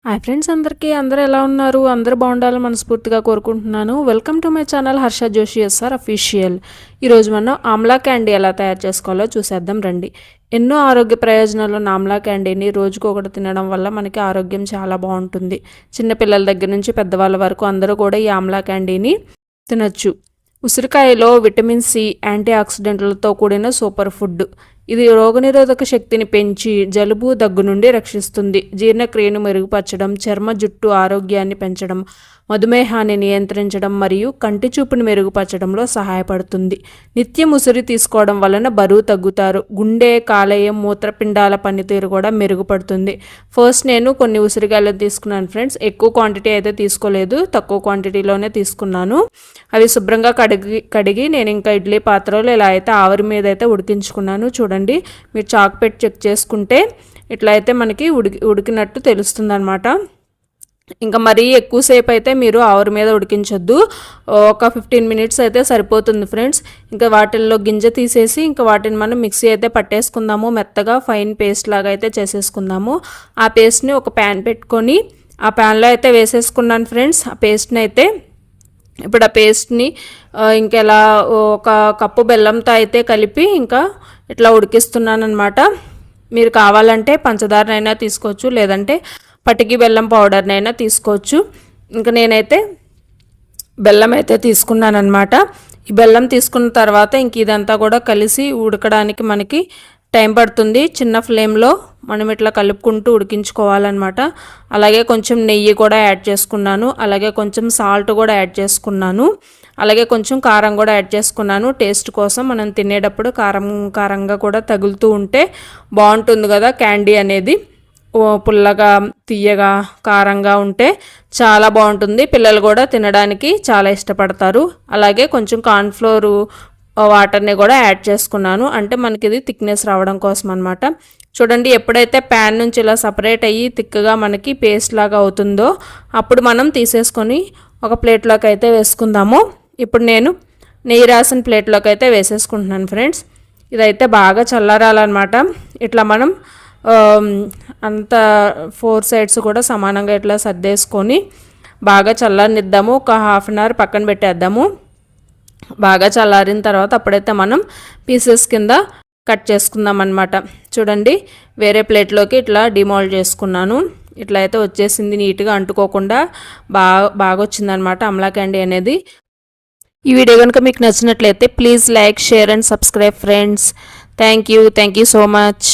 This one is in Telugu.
హాయ్ ఫ్రెండ్స్ అందరూ ఎలా ఉన్నారు? అందరూ బాగుండాలని మనస్ఫూర్తిగా కోరుకుంటున్నాను. Welcome to my channel Harsha Joshi SR official. ఈరోజు మనం ఆమ్లా క్యాండీ ఎలా తయారు చేసుకోవాలో చూసేద్దాం రండి. ఎన్నో ఆరోగ్య ప్రయోజనాలు ఉన్న ఆమ్లా క్యాండీని రోజుకొకటి తినడం వల్ల మనకి ఆరోగ్యం చాలా బాగుంటుంది. చిన్నపిల్లల దగ్గర నుంచి పెద్దవాళ్ళ వరకు అందరూ కూడా ఈ ఆమ్లా క్యాండీని తినచ్చు. ఉసిరికాయలో విటమిన్ సి, యాంటీ ఆక్సిడెంట్లతో కూడిన సూపర్ ఫుడ్. ఇది రోగనిరోధక శక్తిని పెంచి జలుబు దగ్గు నుండి రక్షిస్తుంది. జీర్ణక్రియను మెరుగుపరచడం, చర్మ జుట్టు ఆరోగ్యాన్ని పెంచడం, మధుమేహాన్ని నియంత్రించడం మరియు కంటి చూపును మెరుగుపరచడంలో సహాయపడుతుంది. నిత్యం ఉసిరి తీసుకోవడం వలన బరువు తగ్గుతారు. గుండె, కాలేయం, మూత్రపిండాల పనితీరు కూడా మెరుగుపడుతుంది. ఫస్ట్ నేను కొన్ని ఉసిరికాయలు తీసుకున్నాను ఫ్రెండ్స్. ఎక్కువ క్వాంటిటీ అయితే తీసుకోలేదు, తక్కువ క్వాంటిటీలోనే తీసుకున్నాను. అవి శుభ్రంగా కడిగి నేను ఇంకా ఇడ్లీ పాత్రలో ఇలా అయితే ఆవిరి మీద అయితే ఉడికించుకున్నాను. చూడండి, మీరు చాకు పెట్టి చెక్ చేసుకుంటే ఇట్లా అయితే మనకి ఉడికినట్టు తెలుస్తుంది అనమాట. ఇంకా మరీ ఎక్కువసేపు అయితే మీరు ఆవిరి మీద ఉడికించొద్దు. ఒక 15 మినిట్స్ అయితే సరిపోతుంది ఫ్రెండ్స్. ఇంకా వాటిల్లో గింజ తీసేసి ఇంకా వాటిని మనం మిక్సీ అయితే పట్టేసుకుందాము. మెత్తగా ఫైన్ పేస్ట్ లాగా అయితే చేసేసుకుందాము. ఆ పేస్ట్ని ఒక ప్యాన్ పెట్టుకొని ఆ ప్యాన్లో అయితే వేసేసుకున్నాను ఫ్రెండ్స్. ఆ పేస్ట్ని అయితే ఇప్పుడు ఆ పేస్ట్ని ఇంకెలా ఒక కప్పు బెల్లంతో అయితే కలిపి ఇంకా ఇట్లా ఉడికిస్తున్నాను అనమాట. మీరు కావాలంటే పంచదారనైనా తీసుకోవచ్చు, లేదంటే పటికి బెల్లం పౌడర్నైనా తీసుకోవచ్చు. ఇంకా నేనైతే బెల్లం అయితే తీసుకున్నాను అనమాట. ఈ బెల్లం తీసుకున్న తర్వాత ఇంక ఇదంతా కూడా కలిసి ఉడకడానికి మనకి టైం పడుతుంది. చిన్న ఫ్లేమ్లో మనం ఇట్లా కలుపుకుంటూ ఉడికించుకోవాలన్నమాట. అలాగే కొంచెం నెయ్యి కూడా యాడ్ చేసుకున్నాను, అలాగే కొంచెం సాల్ట్ కూడా యాడ్ చేసుకున్నాను, అలాగే కొంచెం కారం కూడా యాడ్ చేసుకున్నాను. టేస్ట్ కోసం మనం తినేటప్పుడు కారంగా కూడా తగులుతూ ఉంటే బాగుంటుంది కదా క్యాండీ అనేది. పుల్లగా, తీయగా, కారంగా ఉంటే చాలా బాగుంటుంది. పిల్లలు కూడా తినడానికి చాలా ఇష్టపడతారు. అలాగే కొంచెం కార్న్ఫ్లోరు వాటర్ని కూడా యాడ్ చేసుకున్నాను, అంటే మనకి ఇది థిక్నెస్ రావడం కోసం అనమాట. చూడండి, ఎప్పుడైతే ప్యాన్ నుంచి ఇలా సపరేట్ అయ్యి థిక్గా మనకి పేస్ట్ లాగా అవుతుందో అప్పుడు మనం తీసేసుకొని ఒక ప్లేట్లోకి అయితే వేసుకుందాము. ఇప్పుడు నేను నెయ్యి రాసిన ప్లేట్లోకి అయితే వేసేసుకుంటున్నాను ఫ్రెండ్స్. ఇదైతే బాగా చల్లారాలన్నమాట. ఇట్లా మనం అంత 4 సైడ్స్ కూడా సమానంగా ఇట్లా సర్దేసుకొని బాగా చల్లారనిద్దాము. ఒక హాఫ్ అన్ అవర్ పక్కన పెట్టేద్దాము. బాగా చల్లారిన తర్వాత అప్పుడైతే మనం పీసెస్ కింద కట్ చేసుకుందాం అన్నమాట. చూడండి, వేరే ప్లేట్లోకి ఇట్లా డిమోల్డ్ చేసుకున్నాను. ఇట్లా అయితే వచ్చేసింది, నీట్గా అంటుకోకుండా బాగా వచ్చిందనమాట ఆమ్లా క్యాండీ అనేది. ఈ వీడియో కనుక మీకు నచ్చినట్లయితే please like, share and subscribe friends. Thank you so much.